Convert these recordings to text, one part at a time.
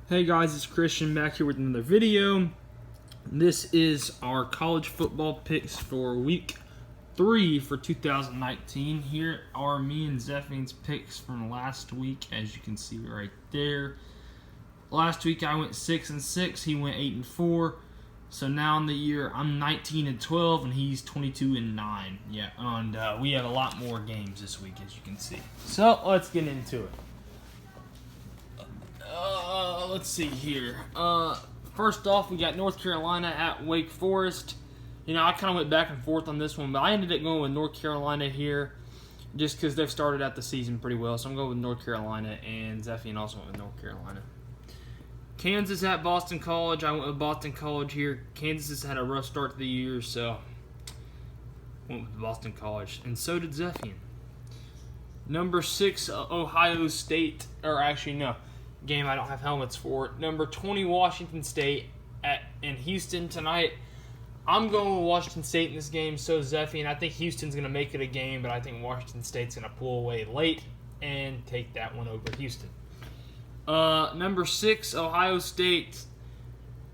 Hey guys, it's Christian back here with another video. This is our college football picks for week 3 for 2019. Here are me and Zephian's picks from last week, as you can see right there. Last week I went 6-6, he went 8-4. So now in the year I'm 19-12 and he's 22-9. Yeah, and we have a lot more games this week, as you can see. So let's get into it. Let's see here. First off, we got North Carolina at Wake Forest. You know, I kind of went back and forth on this one, but I ended up going with North Carolina here just because they've started out the season pretty well. So I'm going with North Carolina, and Zephian also went with North Carolina. Kansas at Boston College. I went with Boston College here. Kansas has had a rough start to the year, so went with Boston College, and so did Zephian. Number 6, Ohio State, or actually no. Game I don't have helmets for. Number 20, Washington State in Houston tonight. I'm going with Washington State in this game, so Zephian. I think Houston's going to make it a game, but I think Washington State's going to pull away late and take that one over Houston. Number 6, Ohio State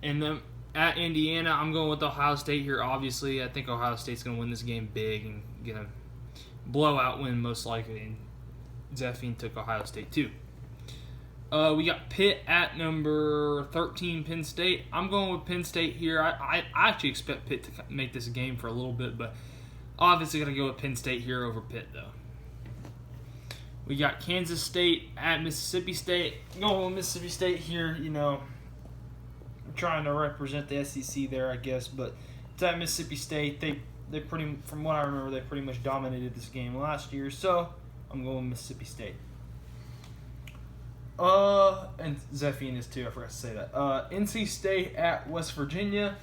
and them at Indiana. I'm going with Ohio State here, obviously. I think Ohio State's going to win this game big and get a blowout win most likely, and Zephian took Ohio State too. We got Pitt at number 13, Penn State. I'm going with Penn State here. I actually expect Pitt to make this game for a little bit, but obviously going to go with Penn State here over Pitt, though. We got Kansas State at Mississippi State. Going with Mississippi State here, you know, trying to represent the SEC there, I guess, but it's at Mississippi State. They pretty, from what I remember, they pretty much dominated this game last year, so I'm going with Mississippi State. And Zephian is too, I forgot to say that. NC State at West Virginia.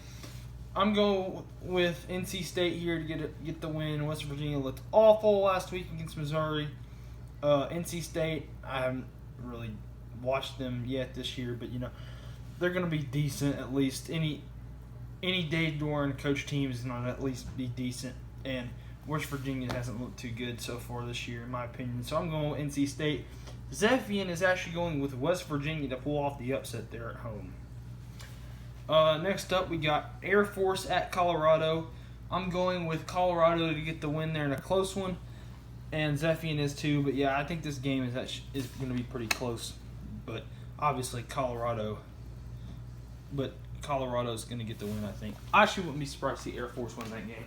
I'm going with NC State here to get the win. West Virginia looked awful last week against Missouri. NC State, I haven't really watched them yet this year, but you know, they're going to be decent at least. Any Dave Doran coach team is going to at least be decent, and West Virginia hasn't looked too good so far this year, in my opinion. So I'm going with NC State. Zephian is actually going with West Virginia to pull off the upset there at home. Next up, we got Air Force at Colorado. I'm going with Colorado to get the win there in a close one, and Zephian is too. But yeah, I think this game is going to be pretty close. But obviously Colorado's going to get the win, I think. I actually wouldn't be surprised to see Air Force win that game.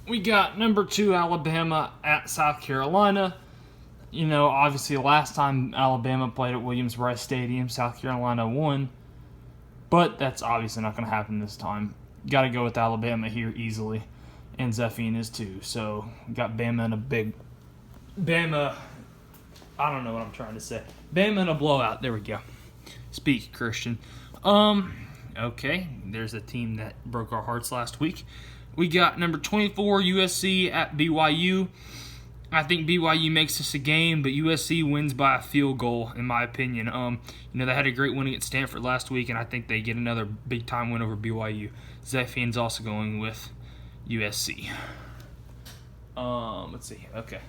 We got number 2, Alabama at South Carolina. You know, obviously last time Alabama played at Williams-Brice Stadium, South Carolina won. But that's obviously not going to happen this time. Got to go with Alabama here easily. And Zephian is too. So, got Bama in a big... Bama... I don't know what I'm trying to say. Bama in a blowout. There we go. Speak, Christian. Okay. There's a team that broke our hearts last week. We got number 24, USC at BYU. I think BYU makes this a game, but USC wins by a field goal, in my opinion. You know, they had a great win against Stanford last week, and I think they get another big-time win over BYU. Zephian's also going with USC. Let's see. Okay.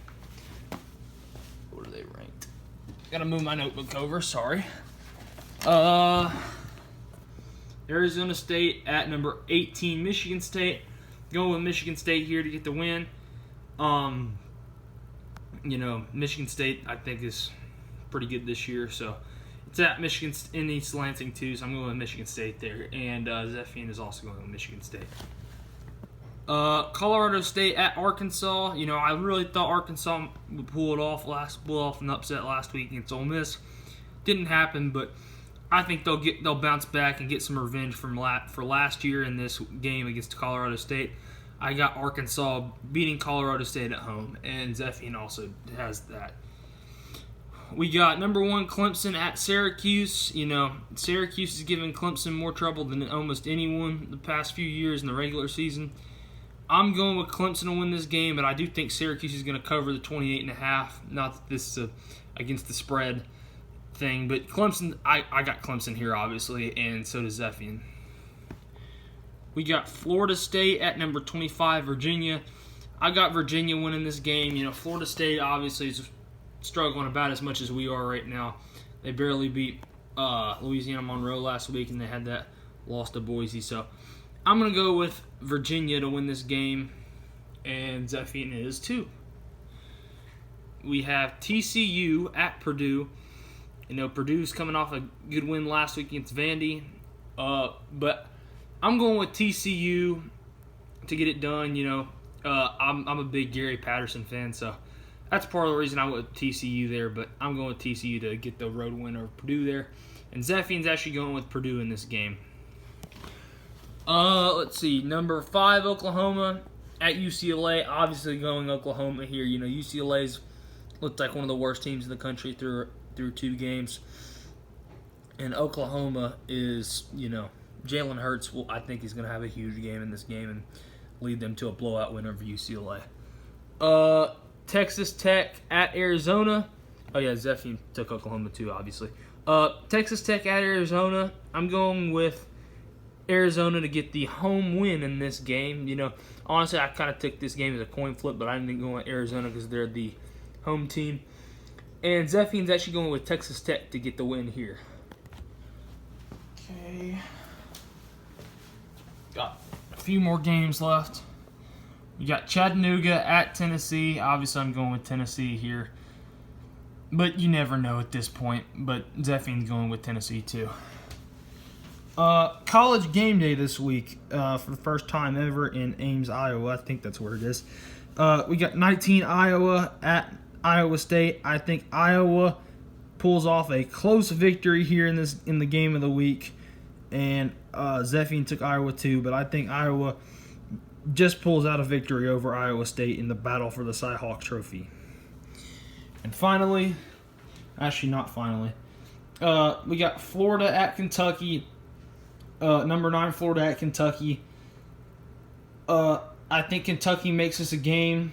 What are they ranked? Gotta move my notebook over. Sorry. Arizona State at number 18, Michigan State. Going with Michigan State here to get the win. You know, Michigan State, I think, is pretty good this year. So, it's at Michigan in East Lansing, too. So, I'm going with Michigan State there. And Zephian is also going with Michigan State. Colorado State at Arkansas. You know, I really thought Arkansas would pull off an upset last week against Ole Miss. Didn't happen, but I think they'll bounce back and get some revenge for last year in this game against Colorado State. I got Arkansas beating Colorado State at home, and Zephian also has that. We got number 1, Clemson at Syracuse. You know, Syracuse is giving Clemson more trouble than almost anyone the past few years in the regular season. I'm going with Clemson to win this game, but I do think Syracuse is going to cover the 28.5. Not that this is against the spread thing, but Clemson, I got Clemson here, obviously, and so does Zephian. We got Florida State at number 25, Virginia. I got Virginia winning this game. You know, Florida State obviously is struggling about as much as we are right now. They barely beat Louisiana Monroe last week, and they had that loss to Boise. So I'm going to go with Virginia to win this game, and Zephyr is too. We have TCU at Purdue. You know, Purdue's coming off a good win last week against Vandy. But I'm going with TCU to get it done. You know, I'm a big Gary Patterson fan, so that's part of the reason I went with TCU there. But I'm going with TCU to get the road win over Purdue there. And Zephyr's actually going with Purdue in this game. Let's see. Number 5, Oklahoma at UCLA. Obviously going Oklahoma here. You know, UCLA's looked like one of the worst teams in the country through 2 games. And Oklahoma is, you know, Jalen Hurts, I think he's going to have a huge game in this game and lead them to a blowout win over UCLA. Texas Tech at Arizona. Oh, yeah, Zephyr took Oklahoma too, obviously. Texas Tech at Arizona. I'm going with Arizona to get the home win in this game. You know, honestly, I kind of took this game as a coin flip, but I didn't go with Arizona because they're the home team. And Zephyr's actually going with Texas Tech to get the win here. Okay. Got a few more games left. We got Chattanooga at Tennessee. Obviously, I'm going with Tennessee here. But you never know at this point. But Zephyr's going with Tennessee too. College game day this week for the first time ever in Ames, Iowa. I think that's where it is. We got 19 Iowa at Iowa State. I think Iowa pulls off a close victory here in the game of the week. And Zephyr took Iowa too, but I think Iowa just pulls out a victory over Iowa State in the battle for the Cy-Hawk Trophy. And finally, actually not finally, we got Florida at Kentucky. Number 9, Florida at Kentucky. I think Kentucky makes this a game,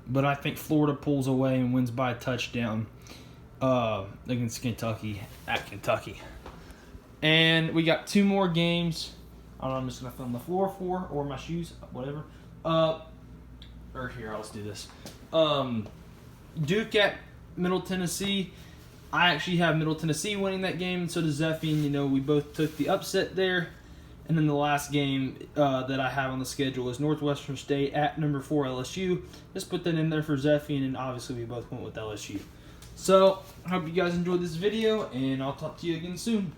but I think Florida pulls away and wins by a touchdown against Kentucky at Kentucky. And we got 2 more games. I don't know, I'm just going to film the floor for, or my shoes, whatever. Or here, let's do this. Duke at Middle Tennessee. I actually have Middle Tennessee winning that game, and so does Zephyr. You know, we both took the upset there. And then the last game that I have on the schedule is Northwestern State at number 4 LSU. Just put that in there for Zephyr, and obviously we both went with LSU. So, I hope you guys enjoyed this video, and I'll talk to you again soon.